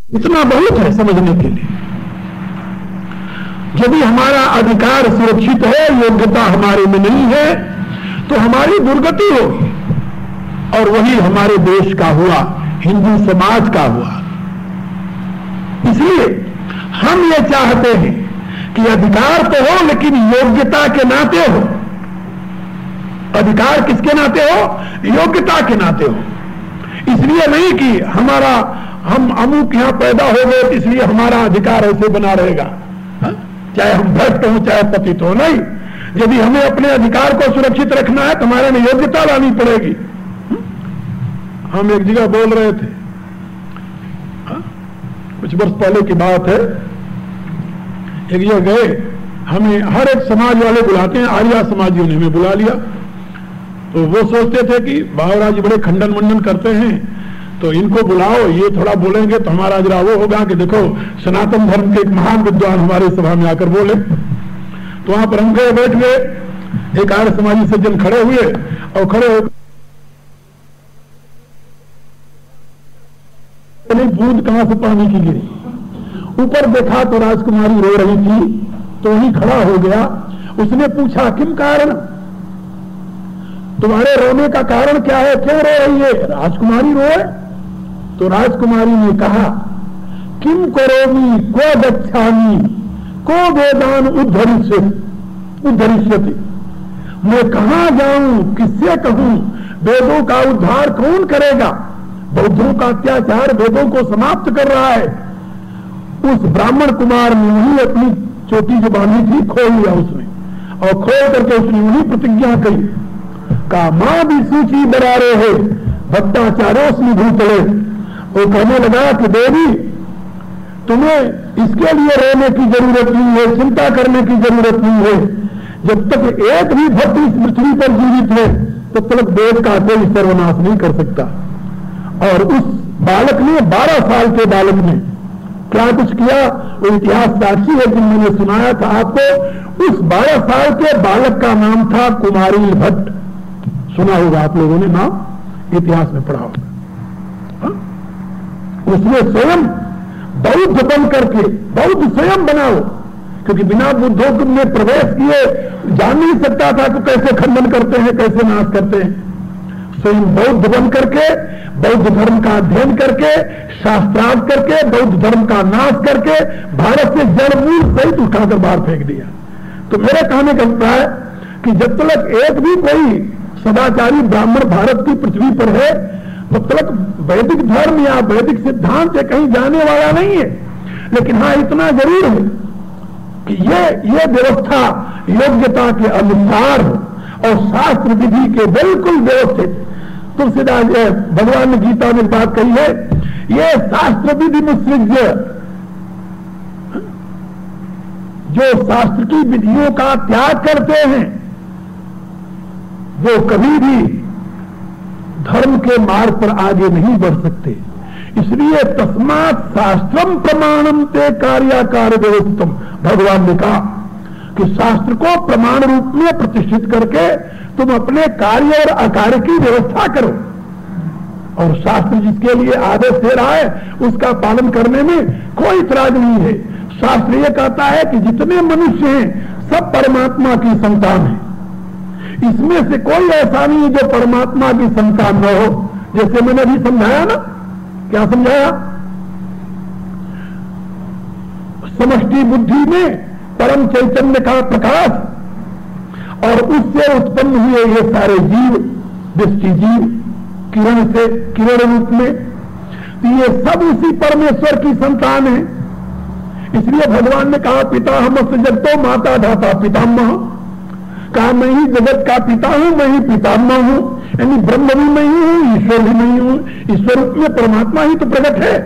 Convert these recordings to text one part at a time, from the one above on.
इतना बहुत है समझने के लिए। यदि हमारा अधिकार सुरक्षित है, योग्यता हमारे में नहीं है, तो हमारी दुर्गति होगी। और वही हमारे देश का हुआ, हिंदू समाज का हुआ। इसलिए हम ये चाहते हैं कि अधिकार तो हो, लेकिन योग्यता के नाते हो। अधिकार किसके नाते हो? योग्यता के नाते हो। इसलिए नहीं कि हम अमुक यहां पैदा हो गए तो इसलिए हमारा अधिकार ऐसे बना रहेगा, चाहे हम भ्रष्ट हो चाहे पतित हो। नहीं, यदि हमें अपने अधिकार को सुरक्षित रखना है तो हमारे में योग्यता लानी पड़ेगी। हम एक जगह बोल रहे थे, कुछ वर्ष पहले की बात है, एक जगह गए, हमें हर एक समाज वाले बुलाते हैं, आर्या समाजियों ने हमें बुला लिया। तो वो सोचते थे कि बाबूराव जी बड़े खंडन मंडन करते हैं, तो इनको बुलाओ, ये थोड़ा बोलेंगे तो हमारा जरा वो होगा कि देखो सनातन धर्म के एक महान विद्वान हमारे सभा में आकर बोले। तो वहां पर हम गए, बैठ गए, एक आर्य समाजी सज्जन खड़े हुए और खड़े होकर बूंद कहां से पानी की गिरी, ऊपर देखा तो राजकुमारी रो रही थी। तो वहीं खड़ा हो गया, उसने पूछा किम कारण, तुम्हारे रोने का कारण क्या है, क्यों रो रही है? राजकुमारी रोए। तो राजकुमारी ने कहा किम करोमि को गच्छामि को वेदान उद्धरिष्यति, मैं कहां जाऊं, किससे कहूं, वेदों का उद्धार कौन करेगा? बौद्धों का अत्याचार वेदों को समाप्त कर रहा है। उस ब्राह्मण कुमार ने वही अपनी चोटी जो बांधी थी खोल लिया उसने, और खोल करके उसने वही प्रतिज्ञा कही, का मां भी सूची बना रहे हो भट्टाचार्यों भूतले। वो कहने लगा कि देवी, तुम्हें इसके लिए रोने की जरूरत नहीं है, चिंता करने की जरूरत नहीं है। जब तक एक भी भक्त इस पृथ्वी पर जीवित है तब तक वेद का कोई सर्वनाश नहीं कर सकता। और उस बालक ने, 12 साल के बालक ने क्या कुछ किया, वो इतिहास साक्षी है जिन मैंने सुनाया था आपको। उस 12 साल के बालक का नाम था कुमारिल भट्ट। सुना होगा आप लोगों ने नाम, इतिहास में पढ़ा होगा। उसने स्वयं बौद्ध बन करके, बौद्ध स्वयं बनाओ, क्योंकि बिना बुद्धों में प्रवेश किए जान नहीं सकता था कि कैसे खंडन करते हैं, कैसे नाश करते हैं। स्वयं बौद्ध बन करके, बौद्ध धर्म का अध्ययन करके, शास्त्रार्थ करके, बौद्ध धर्म का नाश करके भारत से जड़ मूल सहित उठाकर बाहर फेंक दिया। तो मेरा कहने का अभिप्राय है कि जब तक एक भी कोई सदाचारी ब्राह्मण भारत की पृथ्वी पर है तब तक वैदिक धर्म या वैदिक सिद्धांत से कहीं जाने वाला नहीं है। लेकिन हाँ, इतना जरूर है कि ये व्यवस्था योग्यता के अनुसार और शास्त्र विधि के बिल्कुल व्यवस्थित। तुलसीदास भगवान ने गीता में बात कही है, ये शास्त्र विधि मुसृज्य, जो शास्त्र की विधियों का त्याग करते हैं वो कभी भी धर्म के मार्ग पर आगे नहीं बढ़ सकते। इसलिए तस्मात् शास्त्रम प्रमाणम ते कार्याकार व्यवस्थितम, भगवान ने कहा कि शास्त्र को प्रमाण रूप में प्रतिष्ठित करके तुम अपने कार्य और अकार्य की व्यवस्था करो। और शास्त्र जिसके लिए आदेश दे रहा है उसका पालन करने में कोई इतराज नहीं है। शास्त्र ये कहता है कि जितने मनुष्य हैं सब परमात्मा की संतान है। इसमें से कोई ऐसा नहीं है जो परमात्मा की संतान न हो। जैसे मैंने अभी समझाया ना, क्या समझाया, समष्टि बुद्धि में परम चैतन्य का प्रकाश और उससे उत्पन्न हुए ये सारे जीव, दृष्टि जीव, किरण से, किरण रूप में, तो ये सब उसी परमेश्वर की संतान है। इसलिए भगवान ने कहा पिता हमस्य जगतो माता धाता पितामह, कहा मैं ही जगत का पिता हूं, मैं ही पितामह हूं, यानी ब्रह्म भी मैं ही हूं, ईश्वर भी मैं ही हूं। ईश्वर रूप में परमात्मा ही तो प्रकट है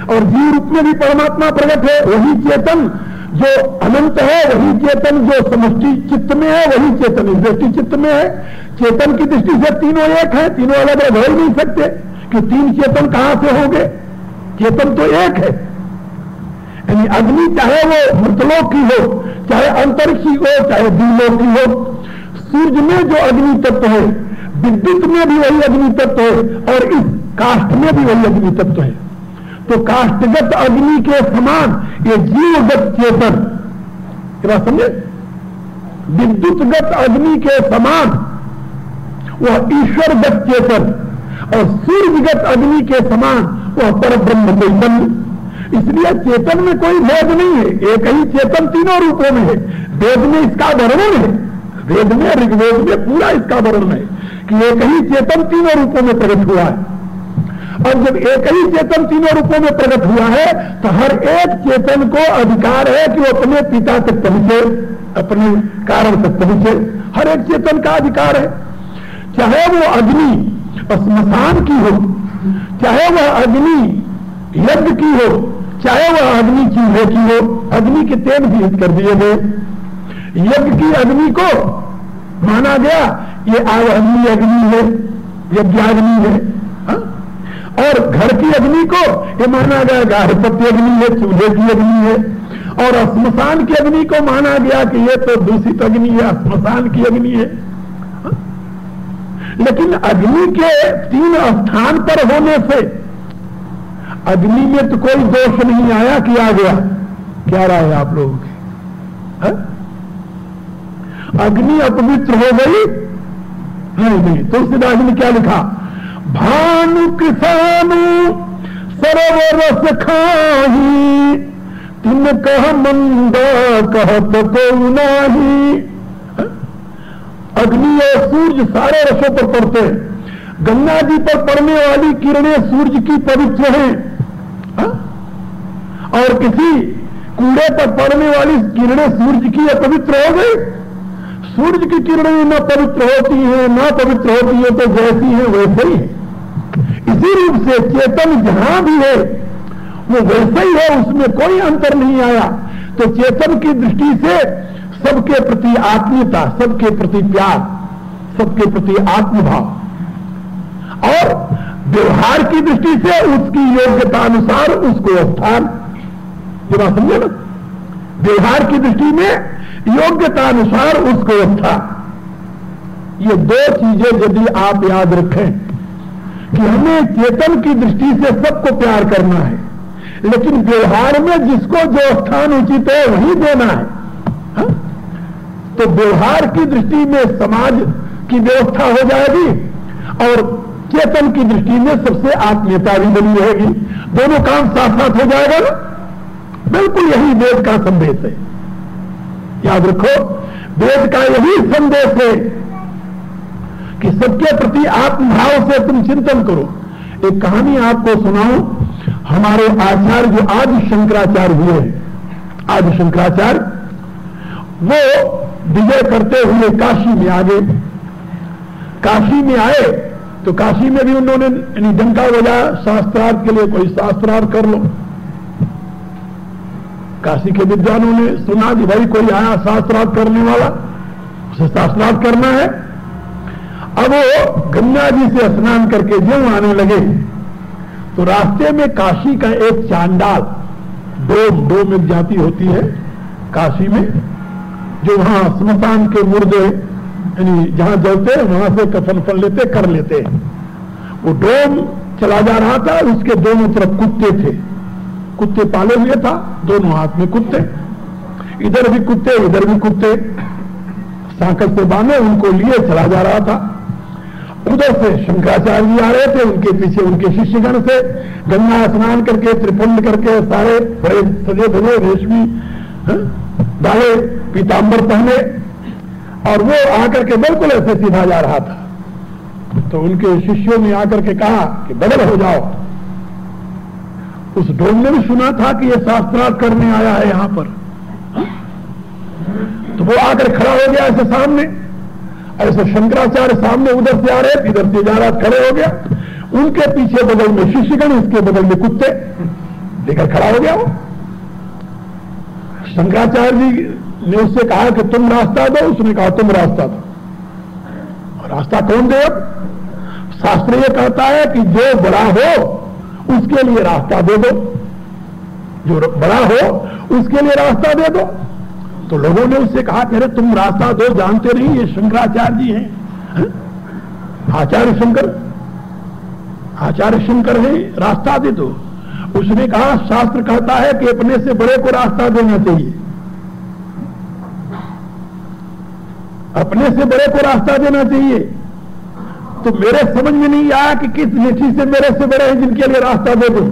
और जीव रूप में भी परमात्मा प्रकट है। वही चेतन जो अनंत है, वही चेतन जो समष्टि चित्त में है, वही चेतन इस दृष्टि चित्त में है। चेतन की दृष्टि से तीनों एक है, तीनों अलग अलग हो नहीं सकते कि तीन चेतन कहां से होंगे, चेतन तो एक है। यानी अग्नि चाहे वो मृतलोक की हो, चाहे अंतरिक्षी हो, चाहे दिलोक की हो, सूर्य में जो अग्नि तत्व है, विद्युत में भी वही अग्नि तत्व है और इस काष्ठ में भी वही अग्नि तत्व है। तो तो काष्ठगत अग्नि के समान ये जीवगत चेतन, क्या समझे, विद्युतगत अग्नि के समान वह ईश्वरगत चेतन और सूर्यगत अग्नि के समान वह परब्रह्म चैतन्य। इसलिए चेतन में कोई भेद नहीं है, एक ही चेतन तीनों रूपों में है। वेद में इसका वर्णन है, वेद में ऋग्वेद में पूरा इसका वर्णन है कि एक ही चेतन तीनों रूपों में प्रकट हुआ है। और जब एक ही चेतन तीनों रूपों में प्रकट हुआ है तो हर एक चेतन को अधिकार है कि वो अपने पिता तक पहुंचे, अपने कारण तक पहुंचे। हर एक चेतन का अधिकार है, चाहे वो अग्नि स्मशान की हो, चाहे वह अग्नि यज्ञ की हो, चाहे वह अग्नि चूल्हे की हो। अग्नि के तेल भी हित कर दिए गए। यज्ञ की अग्नि को माना गया ये आवहनीय अग्नि है, यज्ञाग्नि है, हा? और घर की अग्नि को ये माना गया गार्हपत्य अग्नि है, चूल्हे की अग्नि है। और स्मशान की अग्नि को माना गया कि ये तो दूषित अग्नि है, स्मशान की अग्नि है। लेकिन अग्नि के 3 स्थान पर होने से अग्नि में तो कोई दोष नहीं आया कि आ गया। क्या राय है आप लोगों की? अग्नि अपवित्र हो गई? नहीं। तुलसीदास ने क्या लिखा? भानु किसानु सरोवर खाही, तिन कह मंद कहत को नाही। अग्नि और सूर्य सारे रसों पर पड़ते हैं। गंगा जी पर पड़ने वाली किरणें सूर्य की पवित्र हैं, और किसी कूड़े पर पड़ने वाली किरणें सूर्य की अपवित्र हो गई। सूर्य की किरणें न पवित्र होती हैं, न पवित्र होती है तो जैसी हैं वैसे ही है। इसी रूप से चेतन जहां भी है वो वैसे ही है, उसमें कोई अंतर नहीं आया। तो चेतन की दृष्टि से सबके प्रति आत्मीयता, सबके प्रति प्यार, सबके प्रति आत्मभाव, और व्यवहार की दृष्टि से उसकी योग्यता अनुसार उसको स्थान। ये बात समझे ना? व्यवहार की दृष्टि में योग्यता अनुसार उसको स्थान। ये 2 चीजें यदि आप याद रखें कि हमें चेतन की दृष्टि से सबको प्यार करना है, लेकिन व्यवहार में जिसको जो स्थान उचित है वही देना है, हा? तो व्यवहार की दृष्टि में समाज की व्यवस्था हो जाएगी और चेतन की दृष्टि में सबसे आत्मीयता भी बनी रहेगी। दोनों काम साथ साथ हो जाएगा ना? बिल्कुल यही वेद का संदेश है। याद रखो, वेद का यही संदेश है कि सबके प्रति आत्मभाव से तुम चिंतन करो। एक कहानी आपको सुनाऊं। हमारे आचार्य जो आदि शंकराचार्य हुए हैं, आदि शंकराचार्य, वो विजय करते हुए काशी में आ गए। काशी में आए तो काशी में भी उन्होंने डंका बजाया, शास्त्रार्थ के लिए कोई शास्त्रार्थ कर लो। काशी के विद्वानों ने सुना कि भाई कोई आया शास्त्रार्थ करने वाला, उसे शास्त्रार्थ करना है। अब वो गंगा जी से स्नान करके ज्यों आने लगे तो रास्ते में काशी का एक चांडाल, डोम एक जाति होती है काशी में, जो वहां स्मशान के मुर्दे यानी जहां जलते वहां से कफन लेते कर लेते हैं। वो डोम चला जा रहा था, उसके दोनों तरफ कुत्ते थे, कुत्ते पाले हुए था, दोनों हाथ में कुत्ते, इधर भी कुत्ते इधर भी कुत्ते, सांकल से बांधे उनको लिए चला जा रहा था। उधर से शंकराचार्य जी आ रहे थे, उनके पीछे उनके शिष्यगण से गंगा स्नान करके त्रिपुंड करके सारे बड़े सजे धजे रेशमी डाले पीतांबर पहने, और वो आकर के बिल्कुल ऐसे सीधा जा रहा था। तो उनके शिष्यों ने आकर के कहा कि बदल हो जाओ। उस डोम ने भी सुना था कि ये शास्त्रार्थ करने आया है यहां पर, तो वो आकर खड़ा हो गया ऐसे सामने, ऐसे शंकराचार्य सामने उधर से आ रहे, इधर से जा रहा, खड़े हो गया। उनके पीछे बगल में शिष्यगण, इसके बगल में कुत्ते लेकर खड़ा हो गया वो। शंकराचार्य जी ने उससे कहा कि तुम रास्ता दो, उसने कहा तुम रास्ता दो। रास्ता कौन दे? शास्त्र ये कहता है कि जो बड़ा हो उसके लिए रास्ता दे दो, जो बड़ा हो उसके लिए रास्ता दे दो। तो लोगों ने उससे कहा कि अरे तुम रास्ता दो, जानते नहीं ये शंकराचार्य जी हैं, आचार्य शंकर है, रास्ता दे दो। उसने कहा शास्त्र कहता है कि अपने से बड़े को रास्ता देना चाहिए, अपने से बड़े को रास्ता देना चाहिए। तो मेरे समझ में नहीं आया कि किस दृष्टि से मेरे से बड़े हैं जिनके लिए रास्ता दे दूं।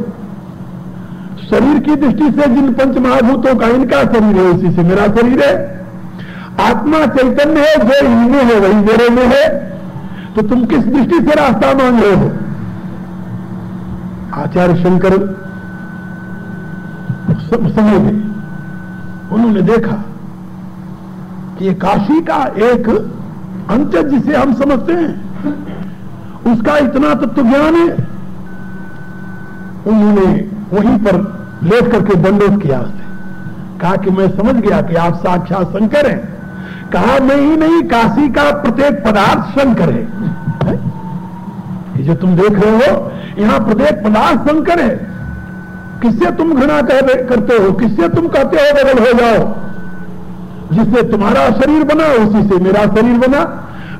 शरीर की दृष्टि से जिन पंच महाभूतों का इनका शरीर है उसी से मेरा शरीर है। आत्मा चैतन्य है, जो इनमें है वही मेरे में है। तो तुम किस दृष्टि से रास्ता मांग रहे हो? आचार्य शंकर समझ गए। उन्होंने देखा कि ये काशी का एक अंत जिसे हम समझते हैं उसका इतना तत्व ज्ञान है। उन्होंने वहीं पर लेट करके दंडोत किया, उससे कहा कि मैं समझ गया कि आप साक्षात शंकर हैं। कहा मैं ही नहीं, काशी का प्रत्येक पदार्थ शंकर है। ये जो तुम देख रहे हो यहां प्रत्येक पदार्थ शंकर है। किससे तुम घृणा करते हो? किससे तुम कहते हो बदल हो जाओ? जिससे तुम्हारा शरीर बना उसी से मेरा शरीर बना।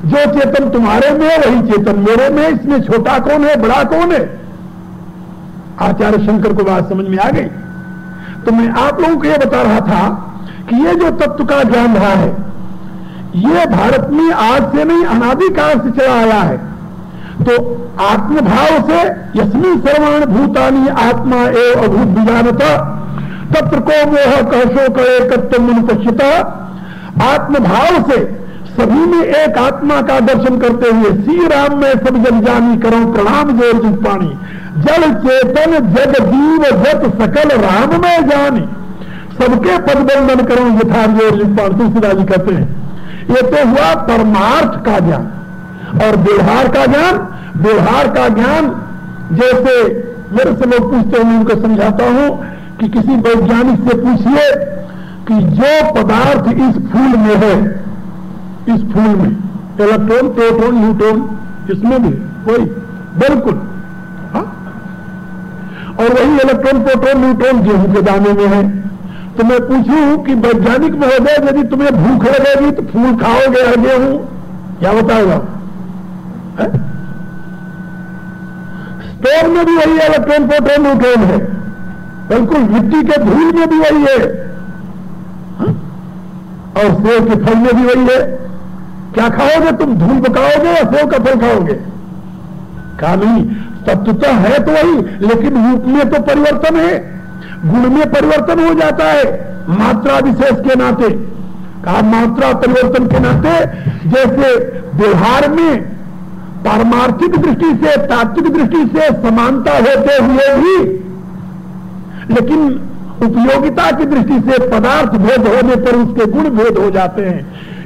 जो चेतन तुम्हारे में है वही चेतन मेरे में। इसमें छोटा कौन है, बड़ा कौन है? आचार्य शंकर को बात समझ में आ गई। तो मैं आप लोगों को यह बता रहा था कि ये जो तत्व का ज्ञान रहा है ये भारत में आज से नहीं अनादिकाल से चला आया है। तो आत्मभाव से यस्मिन् सर्वाणि भूतानि आत्मा एव अभूत विजानत तत्र को मोह कहशो करे कत्व मुनुपश्यत। आत्मभाव से सभी में एक आत्मा का दर्शन करते हुए श्री राम में सब जन जानी करो प्रणाम जोर जिस पानी जल चेतन जग जीव जत सकल राम में जानी सबके पदबंधन करो यथा जोर जिस पानी। तुलसीदास जी कहते हैं ये तो हुआ परमार्थ का ज्ञान। और व्यवहार का ज्ञान, व्यवहार का ज्ञान जैसे मेरे से लोग पूछते हैं मैं उनको समझाता हूं कि किसी वैज्ञानिक से पूछिए कि जो पदार्थ इस फूल में है, इस फूल में इलेक्ट्रॉन प्रोटॉन न्यूट्रॉन इसमें भी वही बिल्कुल, हाँ? और वही इलेक्ट्रॉन प्रोटॉन न्यूट्रॉन गेहूं के दाने में है। तो मैं पूछूं कि वैज्ञानिक महोदय यदि तुम्हें भूख लगेगी तो फूल खाओगे या गेहूं, क्या बताएगा? स्टोर में भी वही इलेक्ट्रॉन प्रोटॉन न्यूट्रॉन है, बिल्कुल मिट्टी के धूल में भी वही है, हा? और सेब के फल में भी वही है। क्या खाओगे तुम? धूल पकाओगे या सेब का फल खाओगे? कहा नहीं, तत्व तो है तो वही, लेकिन रूप में तो परिवर्तन है, गुण में परिवर्तन हो जाता है मात्रा विशेष के नाते। कहा मात्रा परिवर्तन के नाते जैसे व्यवहार में पारमार्थिक दृष्टि से तात्विक दृष्टि से समानता होते हुए भी लेकिन उपयोगिता की दृष्टि से पदार्थ भेद होने पर उसके गुण भेद हो जाते हैं।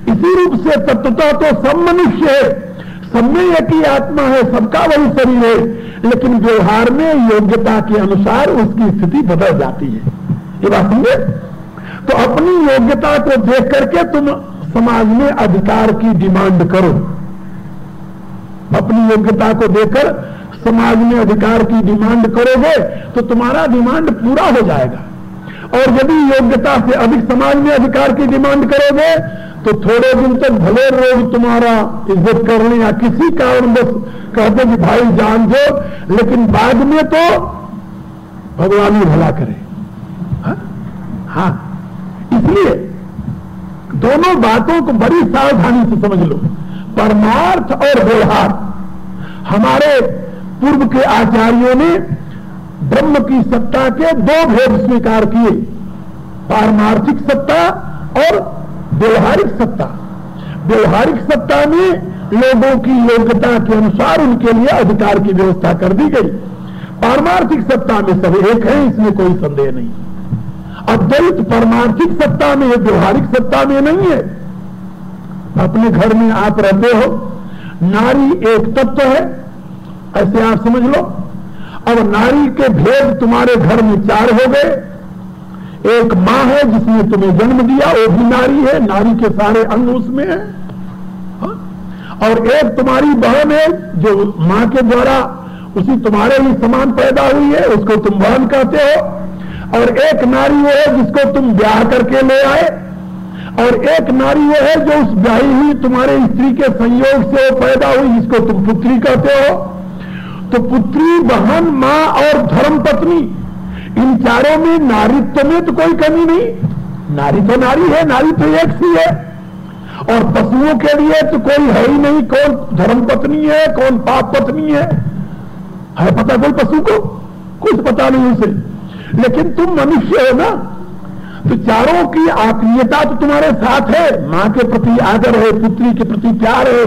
इसी रूप से तत्वतः तो सब मनुष्य है, सब में एक ही आत्मा है, सबका वही शरीर है, लेकिन व्यवहार में योग्यता के अनुसार उसकी स्थिति बदल जाती है। ये बात समझे? तो अपनी योग्यता को देख करके तुम समाज में अधिकार की डिमांड करो। अपनी योग्यता को देखकर समाज में अधिकार की डिमांड करोगे तो तुम्हारा डिमांड पूरा हो जाएगा। और यदि योग्यता से अधिक समाज में अधिकार की डिमांड करोगे तो थोड़े दिन तक भले लोग तुम्हारा इज्जत करने या किसी कारण बस कहते कि भाई जान दो, लेकिन बाद में तो भगवान ही भला करे। हाँ, इसलिए दोनों बातों को बड़ी सावधानी से समझ लो। परमार्थ और व्यवहार, हमारे पूर्व के आचार्यों ने ब्रह्म की सत्ता के दो भेद स्वीकार किए, पारमार्थिक सत्ता और व्यवहारिक सत्ता। व्यवहारिक सत्ता में लोगों की योग्यता के अनुसार उनके लिए अधिकार की व्यवस्था कर दी गई। पारमार्थिक सत्ता में सब एक है, इसमें कोई संदेह नहीं। अद्वैत परमार्थिक सत्ता में है, व्यवहारिक सत्ता में नहीं है। अपने घर में आप रहते हो, नारी एक तत्व है, ऐसे आप समझ लो। अब नारी के भेद तुम्हारे घर में चार हो गए। एक मां है जिसने तुम्हें जन्म दिया, वो भी नारी है, नारी के सारे अंग उसमें है। और एक तुम्हारी बहन है जो मां के द्वारा उसी तुम्हारे ही समान पैदा हुई है, उसको तुम बहन कहते हो। और एक नारी वो है जिसको तुम ब्याह करके ले आए, और एक नारी वो है जो उस ब्याही हुई तुम्हारे स्त्री के संयोग से वो पैदा हुई, जिसको तुम पुत्री कहते हो। तो पुत्री, बहन, मां और धर्मपत्नी, इन चारों में नारीत्व में तो कोई कमी नहीं, नारी तो नारी है, नारी तो एक सी है। और पशुओं के लिए तो कोई है ही नहीं, कौन धर्म पत्नी है कौन पाप पत्नी है पता कोई पशु को? कुछ पता नहीं उसे। लेकिन तुम मनुष्य हो ना, तो चारों की आत्मीयता तो तुम्हारे साथ है। मां के प्रति आदर है, पुत्री के प्रति प्यार है,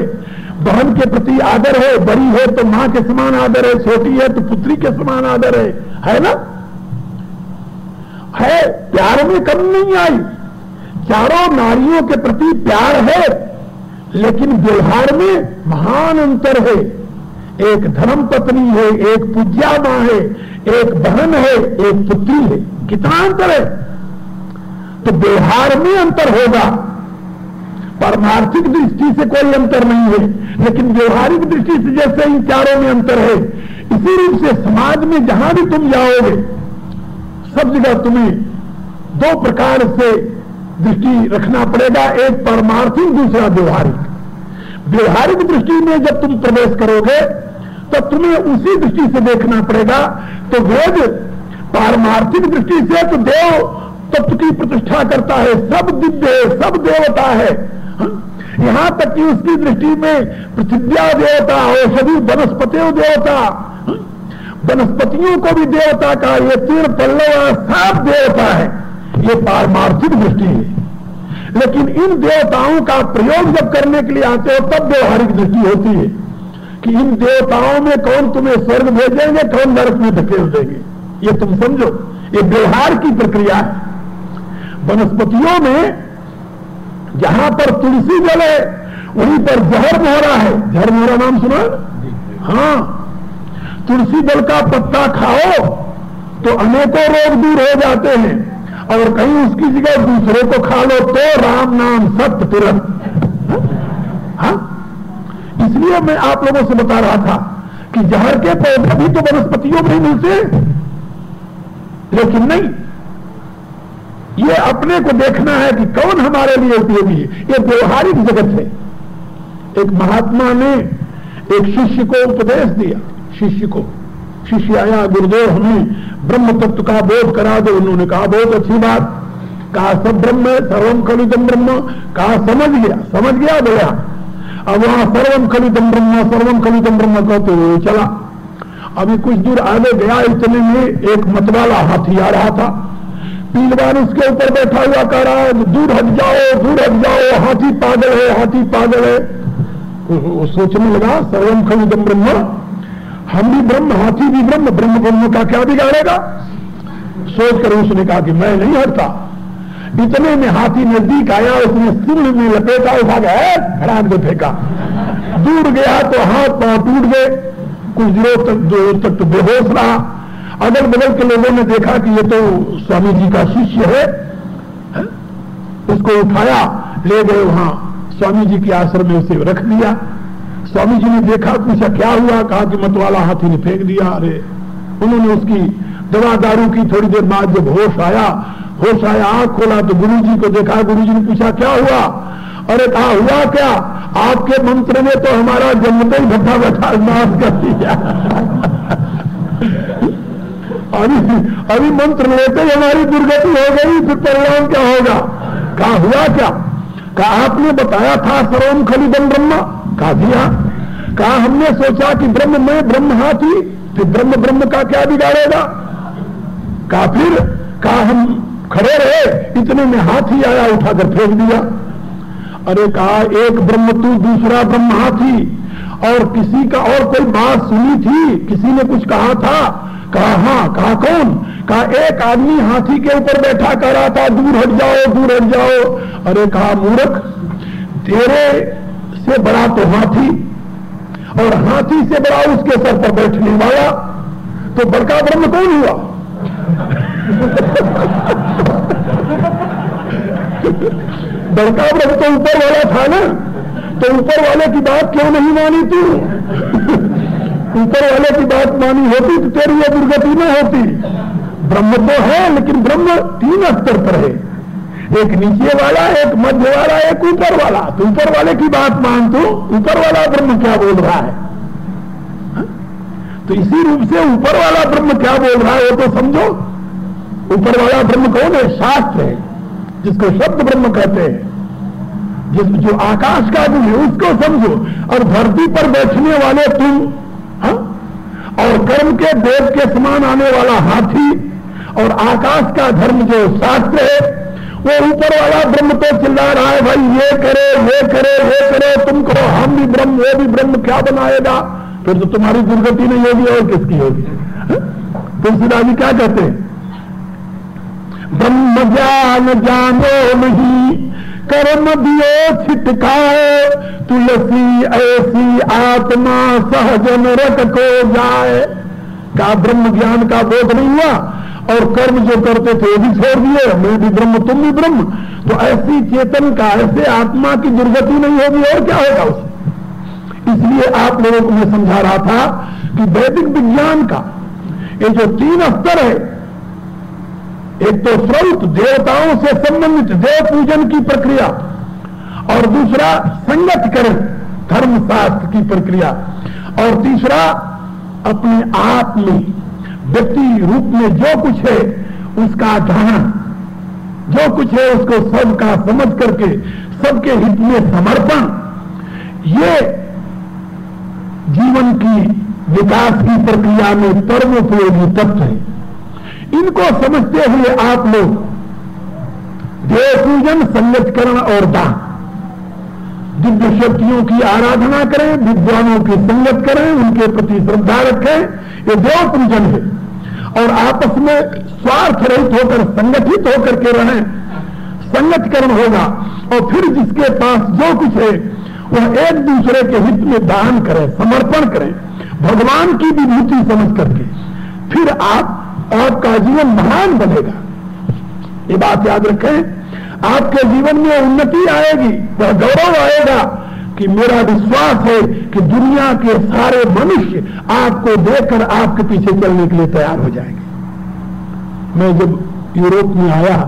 बहन के प्रति आदर है, बड़ी है तो मां के समान आदर है, छोटी है तो पुत्री के समान आदर है ना? है, प्यार में कमी नहीं आई। चारों नारियों के प्रति प्यार है, लेकिन व्यवहार में महान अंतर है। एक धर्म पत्नी है, एक पूज्या मां है, एक बहन है, एक पुत्री है। कितना अंतर है? तो व्यवहार में अंतर होगा, परमार्थिक दृष्टि से कोई अंतर नहीं है, लेकिन व्यवहारिक दृष्टि से जैसे इन चारों में अंतर है, इसी रूप से समाज में जहां भी तुम जाओगे सब जगह तुम्हें दो प्रकार से दृष्टि रखना पड़ेगा, एक परमार्थिक दूसरा व्यवहारिक। व्यवहारिक दृष्टि में जब तुम प्रवेश करोगे तब तुम्हें उसी दृष्टि से देखना पड़ेगा। तो वेद पारमार्थिक दृष्टि से तो देव तत्व की प्रतिष्ठा करता है, सब दिव्य है, सब देवता है। यहां तक कि उसकी दृष्टि में पृथ्व्या देवता, औषधि वनस्पति देवता, वनस्पतियों को भी देवता का, ये तीर पल्लव सब देवता है। ये पारमार्थिक दृष्टि है। लेकिन इन देवताओं का प्रयोग जब करने के लिए आते हो तब व्यवहारिक दृष्टि होती है कि इन देवताओं में कौन तुम्हें स्वर्ग भेजेंगे, कौन नरक में धकेल देंगे, ये तुम समझो। ये व्यवहार की प्रक्रिया है। वनस्पतियों में जहां पर तुलसी जल है वहीं पर जहर मोहरा है। जहर मोहरा नाम सुना? हाँ, तुलसी दल का पत्ता खाओ तो अनेकों रोग दूर हो जाते हैं, और कहीं उसकी जगह दूसरे को खा लो तो राम नाम सत्य तुरंत। हाँ, इसलिए मैं आप लोगों से बता रहा था कि जहर के पौधे भी तो वनस्पतियों में ही मिलते, लेकिन नहीं, ये अपने को देखना है कि कौन हमारे लिए उपयोगी है। ये व्यवहारिक जगत है। एक महात्मा ने एक शिष्य को उपदेश दिया। शिष्य आया, गुरुदेव हमें ब्रह्म तत्व का बोध करा दो। उन्होंने कहा बहुत अच्छी बात, कहा सब ब्रह्म है, सर्वम खलुदम ब्रह्म। कहा समझ गया भैया। अब वहां सर्वम खलुदम ब्रह्म कहते हुए चला। अभी कुछ दूर आगे गया, इतने में एक मतवाला हाथी आ रहा था। पीलवान उसके ऊपर बैठा हुआ कह रहा है, दूर हट जाओ, हाथी पागल है। वो सोचने लगा सर्वम खलुदम ब्रह्म, हम भी ब्रह्म, हाथी भी ब्रह्म, ब्रह्म का क्या बिगाड़ेगा? सोचकर उसने कहा कि मैं नहीं हटता। इतने में हाथी नजदीक आया, उसने सिर में लपेटा, उठा गया, खड़ाक दे फेंका। दूर गया तो हाथ पांव टूट गए। कुछ देर तक तो बेहोश रहा। अगल बगल के लोगों ने देखा कि ये तो स्वामी जी का शिष्य है। उसको उठाया, ले गए वहां स्वामी जी के आश्रम में, उसे रख दिया। स्वामी जी ने देखा, पूछा क्या हुआ? कहा कि मतवाला हाथी ने फेंक दिया। अरे, उन्होंने उसकी दवा दारू की। थोड़ी देर बाद जब होश आया, आंख खोला तो गुरु जी को देखा। गुरु जी ने पूछा क्या हुआ? अरे कहा हुआ क्या, आपके मंत्र ने तो हमारा जन्मते ही भट्टा बैठा नाश कर दिया। अभी मंत्र लेते ही हमारी दुर्गति हो गई, फिर परिणाम क्या होगा? कहा हुआ क्या? कहा आपने बताया था सर्वम खलुदम ब्रह्म। कहा दिया। कहा हमने सोचा कि ब्रह्म में ब्रह्म हाथी, फिर ब्रह्म का क्या बिगाड़ेगा? कहा फिर? कहा हम खड़े रहे, इतने में हाथी आया, उठाकर फेंक दिया। अरे कहा एक ब्रह्म तू, दूसरा ब्रह्म हाथी। और किसी का और कोई बात सुनी थी? किसी ने कुछ कहा था? कहा हाँ। कहा कौन? कहा एक आदमी हाथी के ऊपर बैठा कह रहा था दूर हट जाओ। अरे कहा मूर्ख, तेरे से बड़ा तो हाथी, और हाथी से बड़ा उसके सर पर बैठने वाला, तो बड़का ब्रह्म कौन हुआ? बड़का ब्रह्म तो ऊपर वाला था ना, तो ऊपर वाले की बात क्यों नहीं मानी तू? ऊपर वाले की बात मानी होती तो तेरी ये दुर्गति न होती। ब्रह्म तो है, लेकिन ब्रह्म 3 स्तर पर है, एक नीचे वाला, एक मध्य वाला, एक ऊपर वाला। तो ऊपर वाले की बात मान, तो ऊपर वाला ब्रह्म क्या बोल रहा है? तो इसी रूप से ऊपर वाला ब्रह्म क्या बोल रहा है वो तो समझो। ऊपर वाला ब्रह्म कौन है? शास्त्र है, जिसको शब्द ब्रह्म कहते हैं। जो आकाश का गुण है उसको समझो, और धरती पर बैठने वाले तुम, हा? और कर्म के देव के समान आने वाला हाथी, और आकाश का धर्म जो शास्त्र है, वो ऊपर वाला ब्रह्म तो चिल्ला रहा है भाई ये करे ये करे ये करे, तुम कहो हम भी ब्रह्म वो भी ब्रह्म, क्या बनाएगा? फिर तो तुम्हारी दुर्गति नहीं होगी और किसकी होगी? तुलसीदास जी क्या कहते हैं? ब्रह्म ज्ञान जानो नहीं, कर्म दियो छिटकाए, तुलसी ऐसी आत्मा सहजन रख को जाए। क्या ब्रह्म ज्ञान का बोध नहीं हुआ और कर्म जो करते थे वो भी छोड़ दिए, मैं भी ब्रह्म तुम भी ब्रह्म, तो ऐसी चेतन का, ऐसे आत्मा की दुर्गति नहीं होगी और क्या होगा उसे? इसलिए आप लोगों को मैं समझा रहा था कि वैदिक विज्ञान का ये जो 3 स्तर है, एक तो स्रोत देवताओं से संबंधित देव पूजन की प्रक्रिया, और दूसरा संगतकरण धर्मशास्त्र की प्रक्रिया, और तीसरा अपने आप में व्यक्ति रूप में जो कुछ है उसका ध्यान, जो कुछ है उसको सबका समझ करके सबके हित में समर्पण, ये जीवन की विकास की प्रक्रिया में परम उपयोगी तत्व है। इनको समझते हुए आप लोग देव पूजन, संगतकरण और दान, दिव्य शक्तियों की आराधना करें, विद्वानों की संगत करें, उनके प्रति श्रद्धा रखें, ये देव पूजन है। और आपस में स्वार्थ रहित होकर संगठित होकर के रहें, संगतकरण होगा। और फिर जिसके पास जो कुछ है वह एक दूसरे के हित में दान करें, समर्पण करें, भगवान की विभूति समझ करके, फिर आपका जीवन महान बनेगा। ये बात याद रखें, आपके जीवन में उन्नति आएगी, वह गौरव आएगा कि मेरा विश्वास है कि दुनिया के सारे मनुष्य आपको देखकर आपके पीछे चलने के लिए तैयार हो जाएंगे। मैं जब यूरोप में आया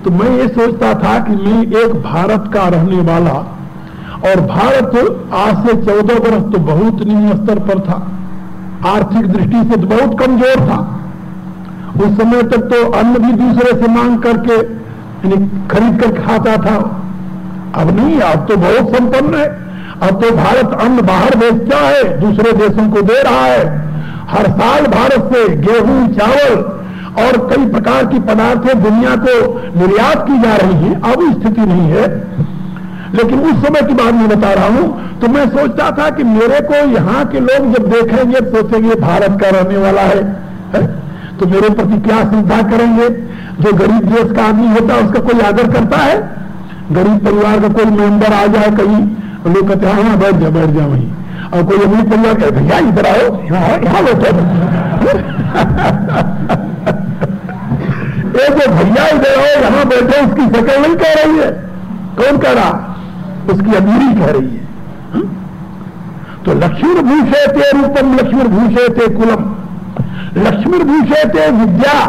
तो मैं ये सोचता था कि मैं एक भारत का रहने वाला, और भारत आज से 14 वर्ष तो बहुत निम्न स्तर पर था, आर्थिक दृष्टि से तो बहुत कमजोर था। उस समय तक तो अन्न भी दूसरे से मांग करके यानी खरीद कर खाता था। अब नहीं, अब तो बहुत संपन्न है। अब तो भारत अन्न बाहर बेचता है, दूसरे देशों को दे रहा है। हर साल भारत से गेहूं, चावल और कई प्रकार की पदार्थें दुनिया को निर्यात की जा रही है। अब स्थिति नहीं है, लेकिन उस समय की बात मैं बता रहा हूं। तो मैं सोचता था कि मेरे को यहाँ के लोग जब देखेंगे सोचेंगे भारत का रहने वाला है? तो मेरे प्रति क्या श्रद्धा करेंगे? जो गरीब देश का आदमी होता है उसका कोई आदर करता है? गरीब परिवार का कोई मेंबर आ जाए कहीं, लोग कहते हैं हाँ बैठ जा वहीं, और कोई अमीर परिवार कहते भैया इधर आओ, यहाँ बैठे। ये जो भैया इधर आओ यहाँ बैठे, उसकी शक्ल नहीं कह रही है। कौन कह रहा? उसकी अमीरी कह रही है। तो लक्ष्मी भूषयते रूपम, लक्ष्मी भूषयते कुलम, लक्ष्मी भूषयते विद्या,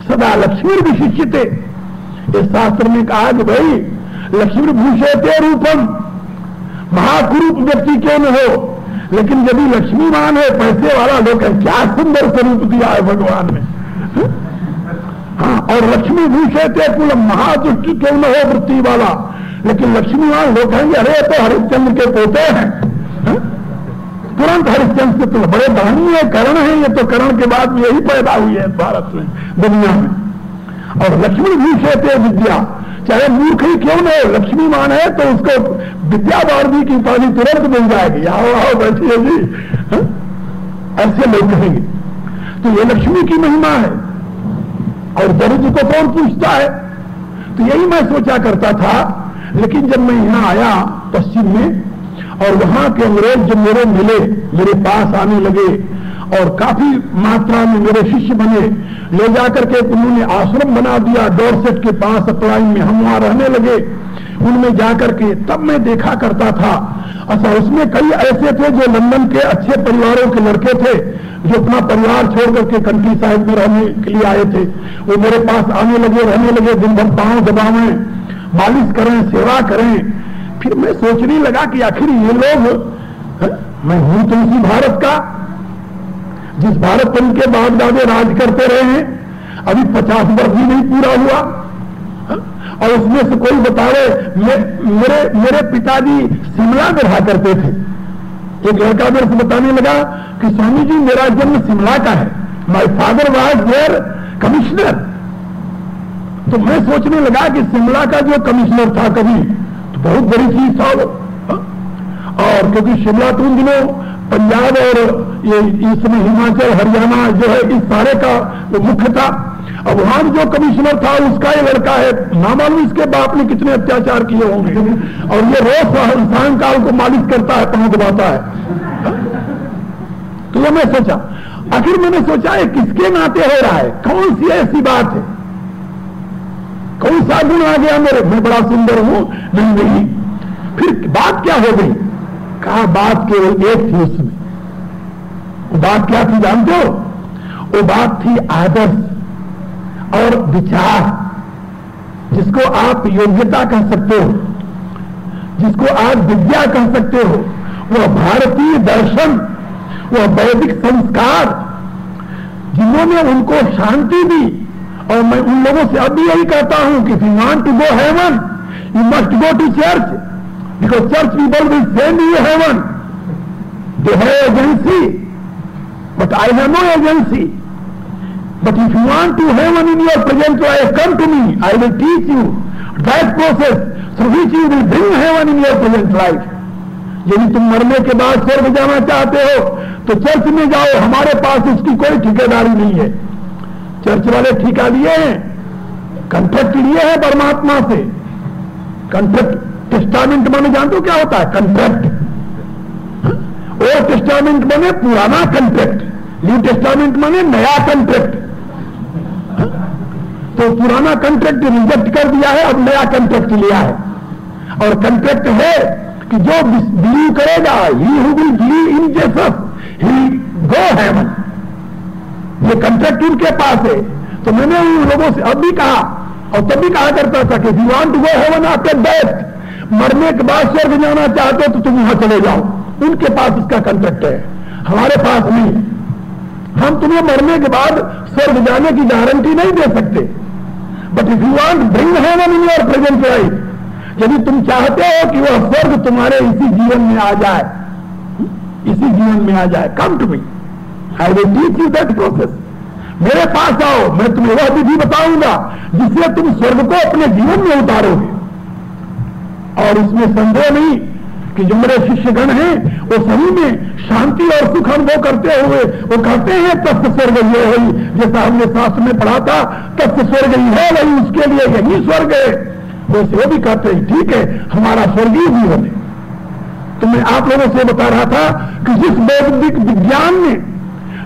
सदा लक्ष्मी विशिष्यते। इस शास्त्र में कहा कि भाई लक्ष्मी भूषयते रूपम, महाकुरूप व्यक्ति क्यों न हो, लेकिन यदि लक्ष्मीवान है, पैसे वाला लोग है, क्या सुंदर स्वरूप दिया है भगवान ने। हाँ, और लक्ष्मी भूषयते कुलम, महादुष्ट क्यों न हो वृत्ति वाला, लेकिन लक्ष्मीवान लोग कहेंगे अरे तो हरिश्चंद्र के पोते हैं। तुरंत हरिश्चंद्र से तो बड़े दानी करण है, ये तो करण के बाद यही पैदा हुई है भारत में, दुनिया में। और लक्ष्मी भूषयते विद्या, चाहे मूर्ख ही क्यों न हो, लक्ष्मीवान है तो उसको विद्या भारती की उपाधि तुरंत मिल जाएगी। आओ बैठिए जी, ऐसे लोग कहेंगे। तो ये लक्ष्मी की महिमा है। और दरिद्र को कौन पूछता है? तो यही मैं सोचा करता था। लेकिन जब मैं यहाँ आया पश्चिम में, और वहां के अंग्रेज जब मेरे मिले, मेरे पास आने लगे और काफी मात्रा में मेरे शिष्य बने, ले जाकर के उन्होंने आश्रम बना दिया डॉर्सेट के पास अप्लाई में, हम वहां रहने लगे उनमें जाकर के। तब मैं देखा करता था, अच्छा उसमें कई ऐसे थे जो लंदन के अच्छे परिवारों के लड़के थे, जो अपना परिवार छोड़ करके कंट्री साइड में रहने के लिए आए थे। वो मेरे पास आने लगे, रहने लगे, दिन भर पांव दबावें, मालिश करें, सेवा करें। फिर मैं सोचने लगा कि आखिर ये लोग, मैं हूं तो इसी भारत का, जिस भारत पर इनके बाप दादे राज करते रहे हैं, अभी 50 वर्ष भी नहीं पूरा हुआ। और उसमें से कोई बतावे, मेरे पिताजी शिमला में रहा करते थे। एक लड़का मेरे से बताने लगा कि स्वामी जी मेरा जन्म शिमला का है, my father was there commissioner. तो मैं सोचने लगा कि शिमला का जो कमिश्नर था कभी, तो बहुत बड़ी चीज था वो। और क्योंकि शिमला तो उन दिनों पंजाब और ये इस समय हिमाचल हरियाणा जो है इस सारे का वो मुख्य था। अब वहां जो कमिश्नर था उसका ये लड़का है, ना मालूम इसके बाप ने कितने अत्याचार किए होंगे। और ये रोज सायंकाल को मालिश करता है, पांव दबाता है। तो ये मैं सोचा, आखिर मैंने सोचा है किसके नाते हो रहा है, कौन सी ऐसी बात है, कौन सा गुण आ गया मेरे, मैं बड़ा सुंदर हूं, नहीं। फिर बात क्या हो गई, कहा बात केवल एक थी उसमें। वो बात क्या थी जानते हो? वो बात थी आदर्श और विचार, जिसको आप योग्यता कह सकते हो, जिसको आप विद्या कह सकते हो, वह भारतीय दर्शन, वह वैदिक संस्कार, जिन्होंने उनको शांति दी। और मैं उन लोगों से अब भी यही कहता हूं कि if you want to go heaven you must go to church, because church people will send you heaven. They have agency, but I have no agency. But if you want to heaven in your present life, come to me. I will teach you that process through which you will bring heaven in your present life. यदि तुम मरने के बाद स्वर्ग जाना चाहते हो तो चर्च में जाओ, हमारे पास उसकी कोई ठेकेदारी नहीं है। चर्च वाले ठेका लिए हैं, कंट्रैक्ट लिए हैं परमात्मा से। कंट्रैक्ट, टेस्टामेंट माने जानते हो क्या होता है? कंट्रैक्ट। ओल्ड टेस्टामेंट माने पुराना कंट्रैक्ट, न्यू टेस्टामेंट माने नया कंट्रैक्ट। तो पुराना कंट्रैक्ट रिजेक्ट कर दिया है, अब नया कंट्रैक्ट लिया है। और कंट्रैक्ट है कि जो बिलीव करेगा, he who will believe in Jesus he go heaven. ये कंट्रैक्ट उनके पास है। तो मैंने उन लोगों से अब भी कहा और तब भी कहा करता था कि you want to go heaven after death, मरने के बाद स्वर्ग जाना चाहते हो तो तुम वहां चले जाओ, उनके पास इसका कंट्रैक्ट है, हमारे पास नहीं। हम तुम्हें मरने के बाद स्वर्ग जाने की गारंटी नहीं दे सकते। But if you want bring heaven in your present life, यदि तुम चाहते हो कि वह स्वर्ग तुम्हारे इसी जीवन में आ जाए, इसी जीवन में आ जाए, come to me, I will teach you that process. मेरे पास आओ, मैं तुम्हें वह विधि बताऊंगा जिससे तुम स्वर्ग को अपने जीवन में उतारोगे। और इसमें संदेह नहीं कि जो मेरे शिष्यगण हैं वो सही में शांति और सुख अनुभव करते हुए वो कहते हैं तत्व स्वर्ग ये है, जैसा हमने शास्त्र में पढ़ा था तत्व स्वर्ग ही है, वही उसके लिए यही स्वर्ग है। वैसे वो भी कहते हैं ठीक है हमारा स्वर्गीय जीवन है। तो मैं आप लोगों से बता रहा था कि जिस वैदिक विज्ञान ने,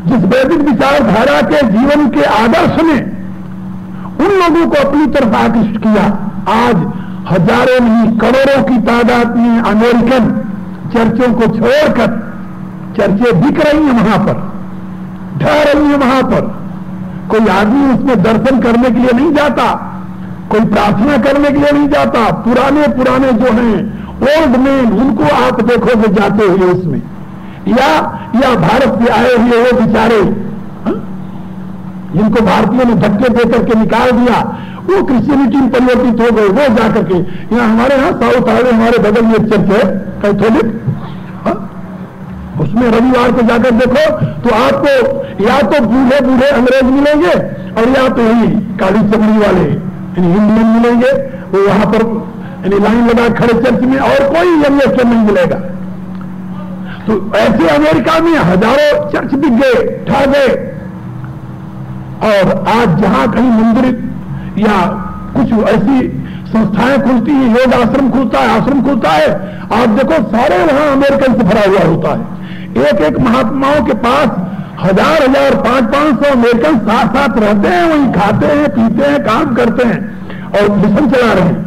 जिस वैदिक विचारधारा के जीवन के आदर्श ने उन लोगों को अपनी तरफ आकृष्ट किया, आज हजारों नहीं करोड़ों की तादाद में अमेरिकन चर्चों को छोड़कर, चर्चें बिक रही हैं वहां पर, ढह रही हैं वहां पर। कोई आदमी उसमें दर्शन करने के लिए नहीं जाता, कोई प्रार्थना करने के लिए नहीं जाता। पुराने पुराने जो हैं ओल्ड मैन, उनको आप देखोगे जाते हुए उसमें, या भारत से आए हुए वो बेचारे जिनको भारतीयों ने धक्के देकर के निकाल दिया, वो क्रिश्चियनिटी में परिवर्तित हो गए, वो जाकर के यहाँ हमारे यहाँ साउथ हाईवे हमारे बगल में एक चर्च है कैथोलिक, उसमें रविवार को जाकर देखो तो आपको या तो बूढ़े बूढ़े अंग्रेज मिलेंगे और या तो ही काली चमड़ी वाले हिंदुओं मिलेंगे, वो वहां पर लाइन लगा खड़े चर्च में, और कोई यंगस्टर नहीं मिलेगा। तो ऐसे अमेरिका में हजारों चर्च बिक गए, ढह गए। और आज जहां कहीं मंदिर या कुछ ऐसी संस्थाएं खुलती हैं, योग आश्रम खुलता है, आश्रम खुलता है, आप देखो सारे वहां अमेरिकन से भरा हुआ होता है। एक एक महात्माओं के पास 1000 500 अमेरिकन साथ साथ रहते हैं, वहीं खाते हैं, पीते हैं, काम करते हैं और मिशन चला रहे हैं।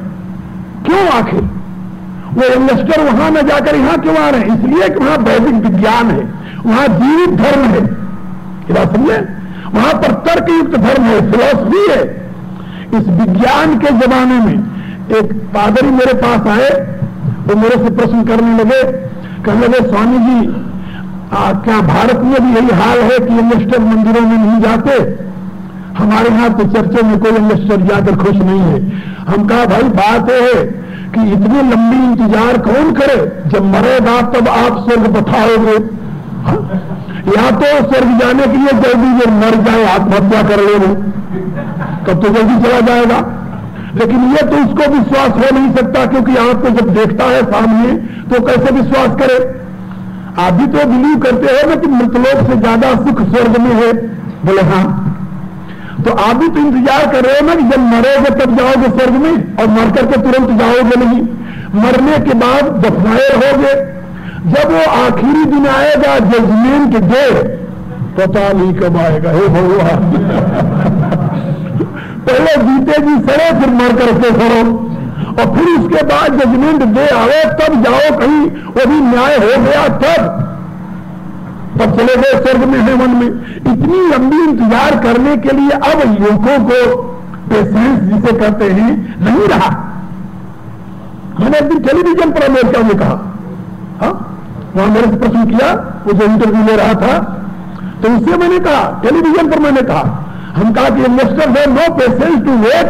क्यों? आखिर वो इन्वेस्टर वहां न जाकर यहां क्यों आ रहे हैं? इसलिए कि वहां वैदिक विज्ञान है, वहां जीवित धर्म है। क्या समझे? वहां पर तर्कयुक्त धर्म है, फिलॉसफी है। इस विज्ञान के जमाने में एक पादरी मेरे पास आए, वो मेरे से प्रश्न करने लगे, कहने लगे स्वामी जी क्या भारत में भी यही हाल है कि इन्वेस्टर मंदिरों में नहीं जाते? हमारे यहाँ तो चर्चे में कोई इन्वेस्टर जाकर खुश नहीं है। हम कहा भाई बात यह है कि इतनी लंबी इंतजार कौन करे, जब मरेगा तब आप स्वर्ग बताओगे। या तो स्वर्ग जाने के लिए जल्दी जो मर जाए आत्महत्या कर ले वो, तब तो जल्दी चला जाएगा। लेकिन ये तो उसको विश्वास हो नहीं सकता, क्योंकि आपको जब देखता है सामने तो कैसे विश्वास करे। आप भी तो बिलीव करते हो ना कि मृतलोक से ज्यादा सुख स्वर्ग में है। बोले हाँ, तो आप भी तो इंतजार कर रहे हो ना कि जब मरोगे तब जाओगे स्वर्ग में, और मर करके तुरंत जाओगे नहीं। मरने के बाद दफनाए रहोगे। जब वो आखिरी दिन आएगा जजमेंट डे, पता नहीं कब आएगा। हे भगवान पहले जीते जी सड़े, फिर मर करके सड़ो, और फिर उसके बाद जजमेंट डे आवे तब जाओ कहीं, वो भी न्याय हो गया तब चले गए स्वर्ग में, हेवन में। इतनी लंबी इंतजार करने के लिए अब युवकों को पेशेंस जिसे कहते हैं नहीं रहा। मैंने एक दिन टेलीविजन पर अमेरिका में कहा, हाँ वहां मेरे से प्रश्न किया, वो जो इंटरव्यू ले रहा था, तो उससे मैंने कहा, टेलीविजन पर मैंने कहा, हम कहा कि investors have no patience to wait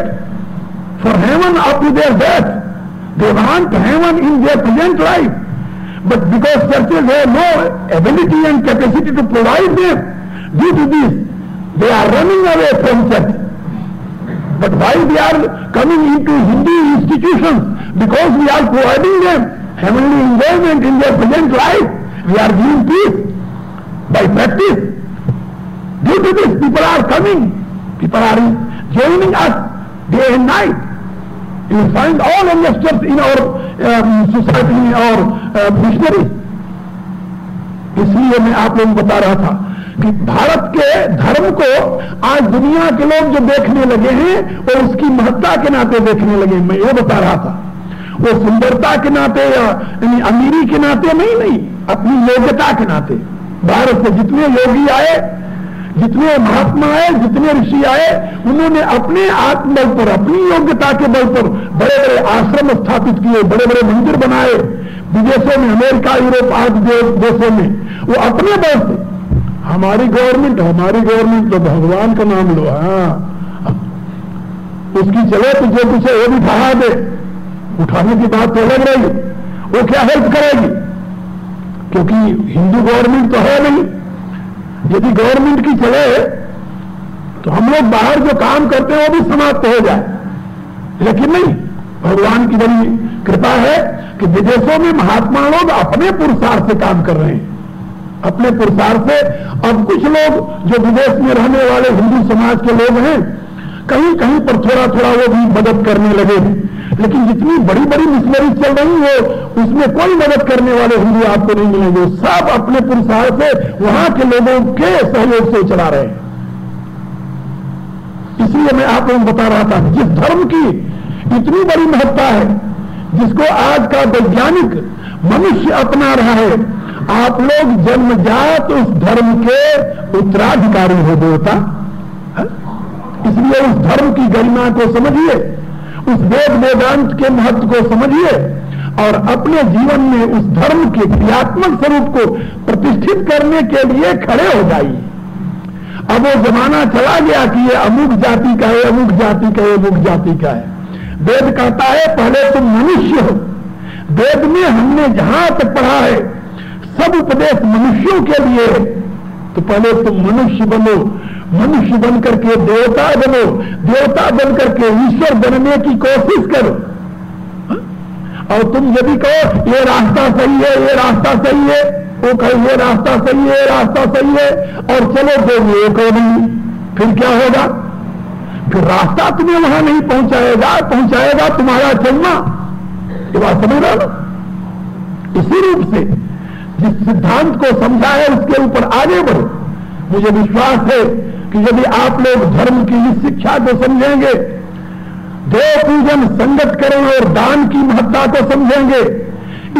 for heaven up to their death, they want heaven in their present life, but because churches have no ability and capacity to provide them, due to this they are running away from church. But while they are coming into Hindu institutions, because we are providing them heavenly enjoyment in their present life, we are giving peace by practice. Due to this, people are coming, people are joining us day and night. You will find all investors in our society or missionaries. इसलिए मैं आप लोगों को बता रहा था कि भारत के धर्म को आज दुनिया के लोग जो देखने लगे हैं वो उसकी महत्ता के नाते देखने लगे। मैं ये बता रहा था, वो सुंदरता के नाते या अमीरी के नाते नहीं, अपनी योग्यता के नाते। भारत से जितने योगी आए, जितने महात्मा आए, जितने ऋषि आए, उन्होंने अपने आत्मबल पर, अपनी योग्यता के बल पर बड़े बड़े आश्रम स्थापित किए, बड़े बड़े मंदिर बनाए विदेशों में, अमेरिका, यूरोप आदि देशों में, वो अपने बल से। हमारी गवर्नमेंट तो भगवान का नाम लो, हाँ उसकी चले तो जो कुछ है वो भी उठा दे, उठाने की बात तो लग रही, वो क्या हेल्प करेगी, क्योंकि हिंदू गवर्नमेंट तो है नहीं। यदि गवर्नमेंट की चले तो हम लोग बाहर जो काम करते हैं वो भी समाप्त हो जाए, लेकिन नहीं, भगवान की बड़ी कृपा है कि विदेशों में महात्मा लोग अपने पुरुषार्थ से काम कर रहे हैं, अपने पुरुषार्थ से। अब कुछ लोग जो विदेश में रहने वाले हिंदू समाज के लोग हैं, कहीं कहीं पर थोड़ा थोड़ा वो भी मदद करने लगे हैं, लेकिन जितनी बड़ी बड़ी मिशनरी चल रही है उसमें कोई मदद करने वाले हिंदू आपको नहीं मिलेंगे। सब अपने पुरुषार्थ से वहां के लोगों के सहयोग से चला रहे हैं। इसलिए मैं आप लोगों को बता रहा था, जिस धर्म की इतनी बड़ी महत्ता है, जिसको आज का वैज्ञानिक मनुष्य अपना रहा है, आप लोग जन्मजात उस धर्म के उत्तराधिकारी हो देवता। इसलिए उस धर्म की गरिमा को समझिए, उस वेद वेदांत के महत्व को समझिए और अपने जीवन में उस धर्म के क्रियात्मक स्वरूप को प्रतिष्ठित करने के लिए खड़े हो जाइए। अब वो जमाना चला गया कि ये अमुक जाति का है, अमुक जाति का है, अमुक जाति का है। वेद कहता है पहले तुम मनुष्य हो। वेद में हमने जहां तक पढ़ा है सब उपदेश मनुष्यों के लिए है, तो पहले तुम मनुष्य बनो, मनुष्य बन करके देवता बनो, देवता बन करके ईश्वर बनने की कोशिश करो। और तुम यदि कहो ये रास्ता सही है, ये रास्ता सही है, वो कहे ये रास्ता सही है, ये रास्ता सही है, और चलो तो ये कहो नहीं, फिर क्या होगा? फिर रास्ता तुम्हें वहां नहीं पहुंचाएगा तुम्हारा चलना। ये बात समझ रहा ना? इसी रूप से जिस सिद्धांत को समझा है उसके ऊपर आगे बढ़ो। मुझे विश्वास है कि यदि आप लोग धर्म की इस शिक्षा को समझेंगे, देव पूजन, संगतकरण और दान की महत्ता को समझेंगे,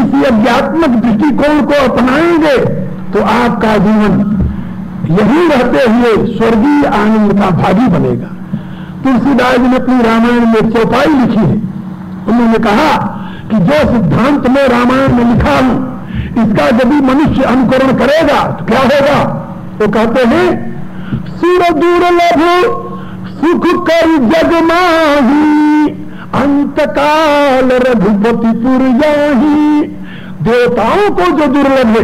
इसी अध्यात्मक दृष्टिकोण को अपनाएंगे, तो आपका जीवन यही रहते हुए स्वर्गीय आनंद का भागी बनेगा। तुलसीदास जी ने अपनी रामायण में एक चौपाई लिखी है। उन्होंने कहा कि जो सिद्धांत में रामायण में लिखा हूं, इसका यदि मनुष्य अनुकरण करेगा तो क्या होगा? वो कहते हैं सुर दुर्लभ सुख कई जग माही, अंतकाल रघुपति पुर जाही। देवताओं को जो दुर्लभ है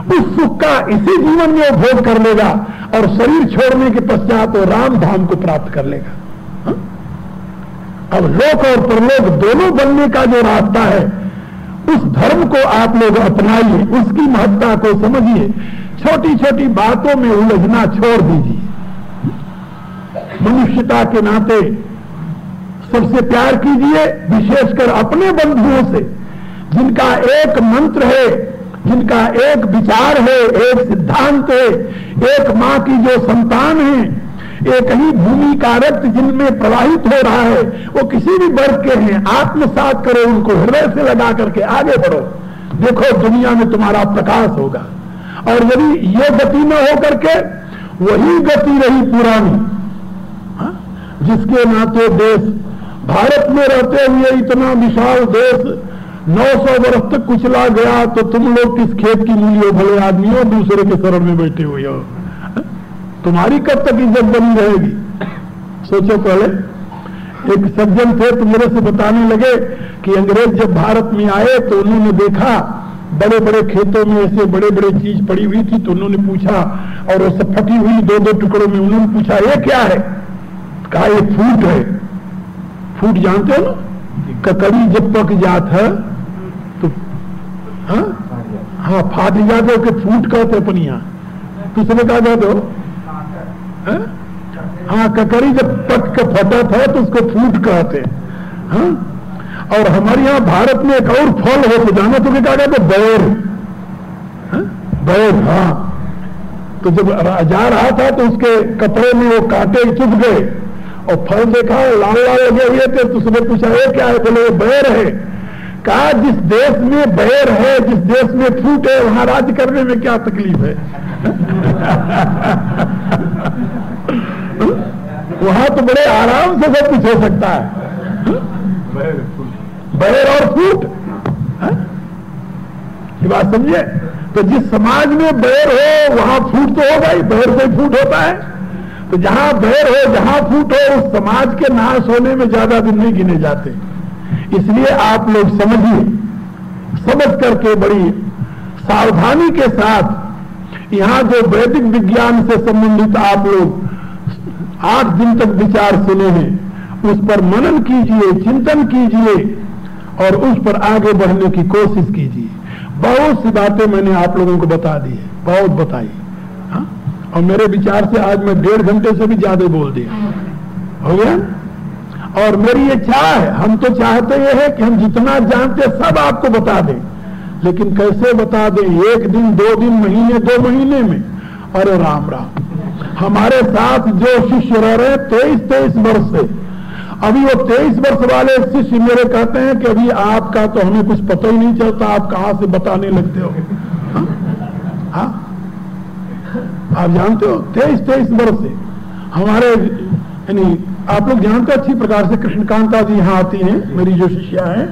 उस सुख का इसी जीवन में उपभोग कर लेगा और शरीर छोड़ने के पश्चात वो राम धाम को प्राप्त कर लेगा। हा? अब लोक और परलोक दोनों बनने का जो रास्ता है उस धर्म को आप लोग अपनाइए, उसकी महत्ता को समझिए, छोटी छोटी बातों में उलझना छोड़ दीजिए। मनुष्यता के नाते सबसे प्यार कीजिए, विशेषकर अपने बंधुओं से जिनका एक मंत्र है, जिनका एक विचार है, एक सिद्धांत है, एक मां की जो संतान है, एक ही भूमि का रक्त जिनमें प्रवाहित हो रहा है, वो किसी भी वर्ग के हैं, आत्मसात करो उनको, हृदय से लगा करके आगे बढ़ो। देखो दुनिया में तुम्हारा प्रकाश होगा। और यदि ये गति न हो करके वही गति रही पुरानी, जिसके नाते देश भारत में रहते हुए इतना विशाल देश 900 वर्ष तक कुचला गया, तो तुम लोग किस खेत की मूली हो भले आदमी हो, दूसरे के शरण में बैठे हुए हो। तुम्हारी कब तक इज्जत बनी रहेगी? सोचो। पहले एक सज्जन थे तो मेरे से बताने लगे कि अंग्रेज जब भारत में आए तो उन्होंने देखा बड़े बड़े खेतों में ऐसे बड़े बड़े चीज पड़ी हुई थी, तो उन्होंने पूछा, और वो सब फटी हुई दो दो टुकड़ों में, उन्होंने पूछा ये क्या है? कहा ये फूट है। फूट जानते हो ना, ककड़ी जब पक जात है तो हाँ फाट जाते हो कि फूट कहते अपन यहाँ, दूसरे कहा जाते हो हाँ ककड़ी जब पक के फटत है तो उसको फूट कहते हैं। हाँ, और हमारे यहाँ भारत में एक और फल हो तो जाना तो क्या कहते? बैर। बैर। हाँ, तो जब जा रहा था तो उसके कपड़े में वो कांटे चुभ गए और फल देखा लाल लाल लगे हुए थे, तो उसने पूछा ये क्या है? बोले ये बैर है। कहा जिस देश में बैर है, जिस देश में फूट है, वहां राज्य करने में क्या तकलीफ है? वहां तो बड़े आराम से सब कुछ हो सकता है। बैर और फूट की बात समझे? तो जिस समाज में बैर हो वहां फूट तो होगा ही, बैर से फूट होता है। तो जहां बैर हो, जहां फूट हो, उस समाज के नाश होने में ज्यादा दिन नहीं गिने जाते। इसलिए आप लोग समझिए, समझ करके बड़ी सावधानी के साथ यहाँ जो वैदिक विज्ञान से संबंधित आप लोग 8 दिन तक विचार सुने हैं, उस पर मनन कीजिए, चिंतन कीजिए और उस पर आगे बढ़ने की कोशिश कीजिए। बहुत सी बातें मैंने आप लोगों को बता दी है, बहुत बताई। हाँ? और मेरे विचार से आज मैं 1.5 घंटे से भी ज्यादा बोल दिया, हो गया। और मेरी ये चाह है, हम तो चाहते ये है कि हम जितना जानते सब आपको बता दें, लेकिन कैसे बता दें? 1 दिन, 2 दिन, महीने, 2 महीने में? अरे राम राम। हमारे साथ जो शिष्य रह रहे 23 वर्ष से, अभी वो 23 वर्ष वाले शिष्य मेरे कहते हैं कि अभी आपका तो हमें कुछ पता ही नहीं चलता, आप कहां से बताने लगते हो। हाँ, आप जानते हो 23 वर्ष से हमारे, यानी आप लोग जानते अच्छी प्रकार से, कृष्णकांता जी यहाँ आती हैं, मेरी जो शिष्या है,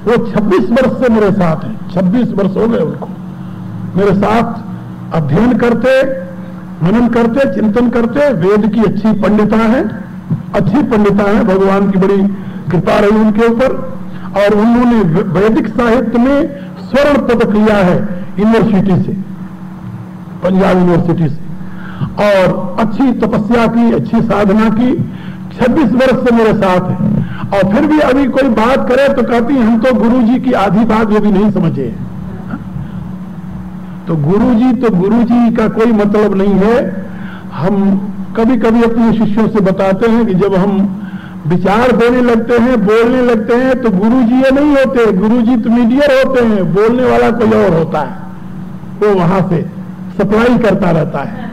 वो 26 वर्ष से मेरे साथ हैं। 26 वर्ष हो गए उनको मेरे साथ अध्ययन करते, मनन करते, चिंतन करते। वेद की अच्छी पंडिता है, अच्छी पंडिता है, भगवान की बड़ी कृपा रही उनके ऊपर। और उन्होंने वैदिक साहित्य में स्वर्ण पदक लिया है यूनिवर्सिटी से, पंजाब यूनिवर्सिटी से, और अच्छी तपस्या की, अच्छी साधना की। 26 वर्ष से मेरे साथ है। और फिर भी अभी कोई बात करे तो कहती हम तो गुरुजी की आधी बात ये भी नहीं समझे। तो गुरुजी का कोई मतलब नहीं है। हम कभी कभी अपने शिष्यों से बताते हैं कि जब हम विचार देने लगते हैं, बोलने लगते हैं, तो गुरुजी ये नहीं होते, गुरुजी तो मीडियर होते हैं, बोलने वाला कोई और होता है, वो वहां से सप्लाई करता रहता है।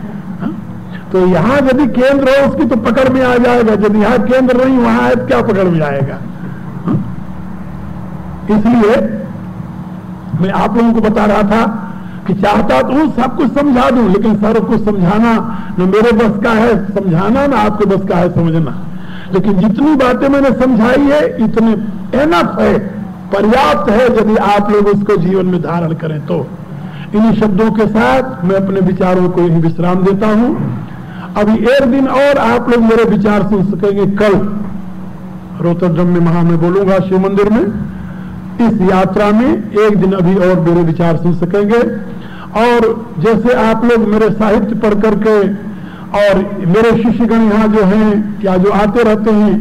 तो यहां यदि केंद्र हो उसकी तो पकड़ में आ जाएगा, यदि यहां केंद्र नहीं वहां है क्या पकड़ में आएगा। इसलिए मैं आप लोगों को बता रहा था कि चाहता तो सब कुछ समझा दूं, लेकिन सब कुछ समझाना न मेरे बस का है समझाना, न आपके बस का है समझना। लेकिन जितनी बातें मैंने समझाई है इतने एनफ है, पर्याप्त है, यदि आप लोग उसको जीवन में धारण करें तो। इन्हीं शब्दों के साथ मैं अपने विचारों को यही विश्राम देता हूं अभी एक दिन और आप लोग मेरे विचार सुन सकेंगे। कल रोटरडम में वहां मैं बोलूंगा शिव मंदिर में। इस यात्रा में एक दिन अभी और मेरे विचार सुन सकेंगे। और जैसे आप लोग मेरे साहित्य पढ़ करके और मेरे शिष्यगण यहाँ जो हैं या जो आते रहते हैं,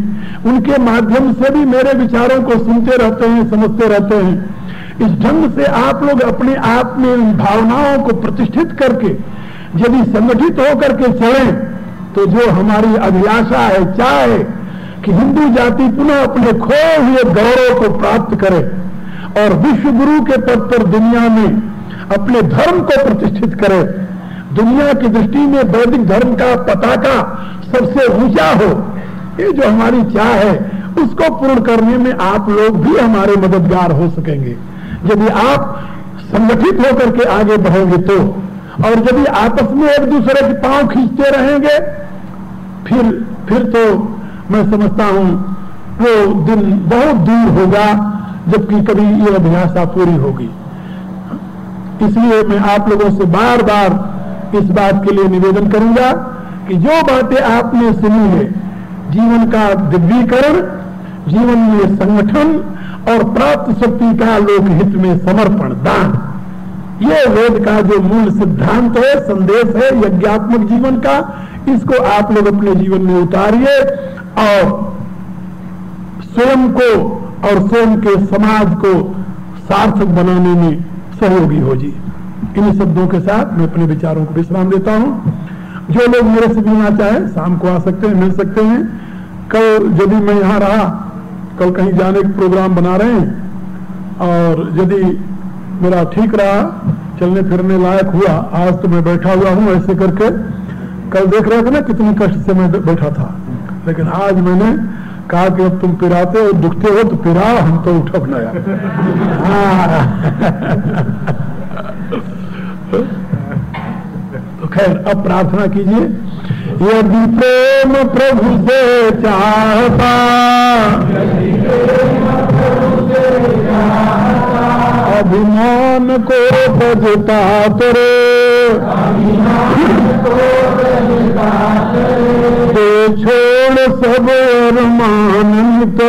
उनके माध्यम से भी मेरे विचारों को सुनते रहते हैं, समझते रहते हैं। इस ढंग से आप लोग अपने आप में भावनाओं को प्रतिष्ठित करके यदि संगठित होकर के चलें, तो जो हमारी अभिलाषा है, चाह है कि हिंदू जाति पुनः अपने खोए हुए गौरव को प्राप्त करे और विश्व गुरु के पद पर दुनिया में अपने धर्म को प्रतिष्ठित करे, दुनिया की दृष्टि में वैदिक धर्म का पताका सबसे ऊंचा हो, ये जो हमारी चाह है उसको पूर्ण करने में आप लोग भी हमारे मददगार हो सकेंगे यदि आप संगठित होकर के आगे बढ़ोगे तो। और यदि आपस में एक दूसरे के पांव खींचते रहेंगे, फिर तो मैं समझता हूं वो दिन बहुत दूर होगा जबकि कभी ये अभिलाषा पूरी होगी। इसलिए मैं आप लोगों से बार बार इस बात के लिए निवेदन करूंगा कि जो बातें आपने सुनी है, जीवन का दिव्यीकरण, जीवन में संगठन और प्राप्त शक्ति का लोकहित में समर्पण, दान, ये वेद का जो मूल सिद्धांत है, संदेश है यज्ञात्मक जीवन का, इसको आप लोग अपने जीवन में उतारिए और स्वयं को और स्वयं के समाज को सार्थक बनाने में सहयोगी हो जी। इन शब्दों के साथ मैं अपने विचारों को विश्राम देता हूं। जो लोग मेरे से मिलना चाहे शाम को आ सकते हैं, मिल सकते हैं। कल यदि मैं यहाँ रहा, कल कहीं जाने का प्रोग्राम बना रहे हैं और यदि मेरा ठीक रहा, चलने फिरने लायक हुआ, आज तो मैं बैठा हुआ हूँ ऐसे करके। कल देख रहे थे ना कितनी कष्ट से मैं बैठा था, लेकिन आज मैंने कहा कि अब तुम पिराते हो, दुखते हो तो पिराओ, हम तो उठा बनाया। तो खैर अब प्रार्थना कीजिए। यदि प्रेम प्रभु से चाहता, अभिमान को बजता तेरे, दे छोड़ सब अरमानित,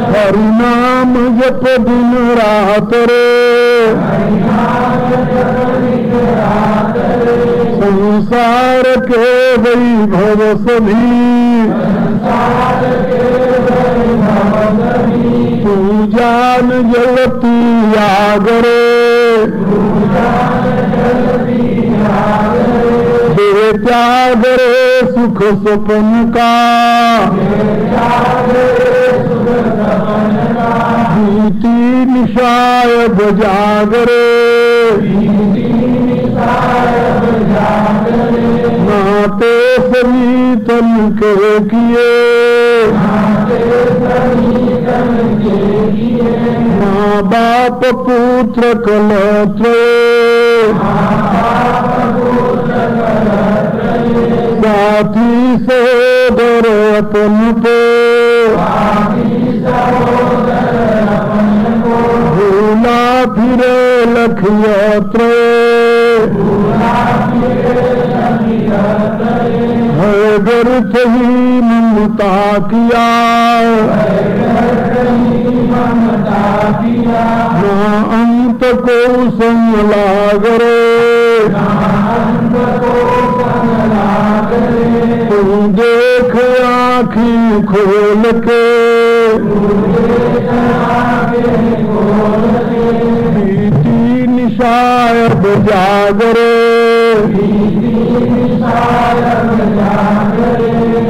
हरि नाम जप दिन रात रे, संसार के वैभव सभी, तू जान जलती आगरे, दे त्याग रे सुख स्वप्न का, भीति निशाय बजागरे, नाते सभी तन के किए, माँ बाप पुत्र कलत्र, साथी सहोदर अपन पे, भूला फिरे लखयत्र, है व्यर्थ ही ममता किया, ना अंत को संग लागरे, तू देख आँखें खोल के, बीती निशाय बजागरे,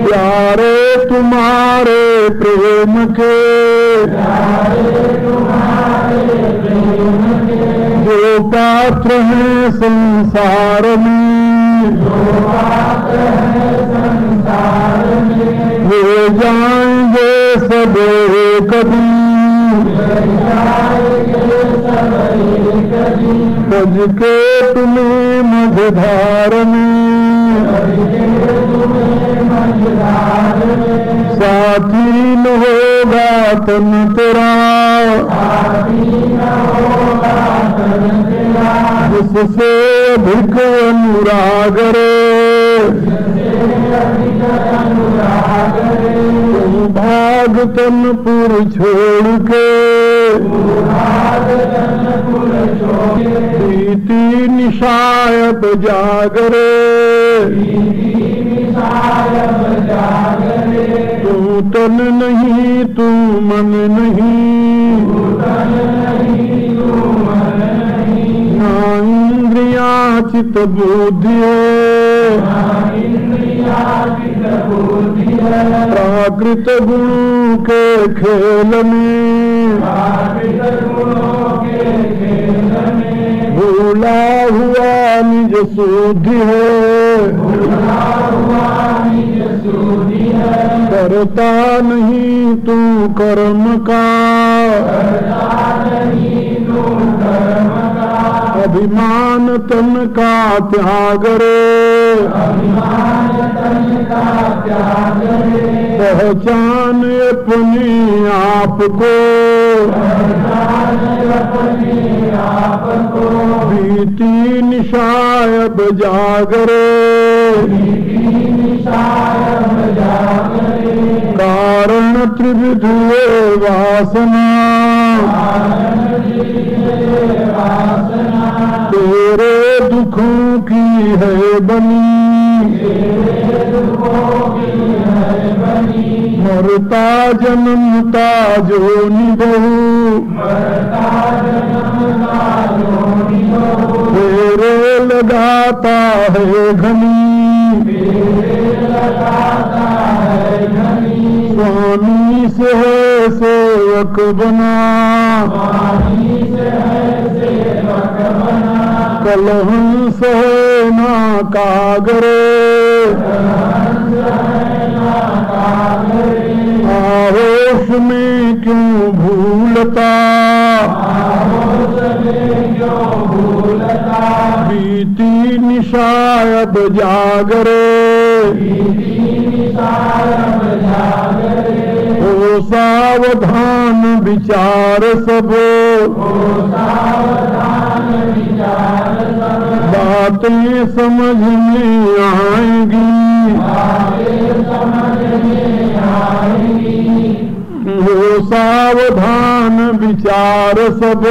प्यारे तुम्हारे प्रेम के, जो पात्र है संसार में, वे जाएंगे सब एक दिन, तज के तुम्हें मझधार में, साथी न होगा तन तेरा, यश से अधिक अनुराग रे, तुम भाग तनपुर छोड़ के, प्रीति निशायत जागरे, तू तन नहीं तू मन नहीं, ना इंद्रिया चित बुद्धि है, प्राकृत गुणों के खेल में, भूला हुआ निज शुद्धि है, करता नहीं तू कर्म का, अभिमान तन का त्याग रे, पहचान अपने आप को, बीती निशायब जागरे, कारण त्रिविध वासना, तेरे दुखों की है बनी, मरता जन्मता जो निभू, तेरे लगाता है घनी, स्वामी से है सेवक बना, कलहंस है ना कागरे, आहोश में क्यों भूलता, बीती निशायब जागरे, हो सावधान विचार सब, बातें समझ में आएंगी, हो सावधान विचार सब,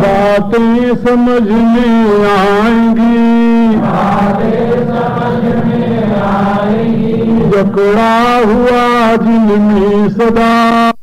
बातें समझ में आएंगी, जकड़ा हुआ जिनमें सदा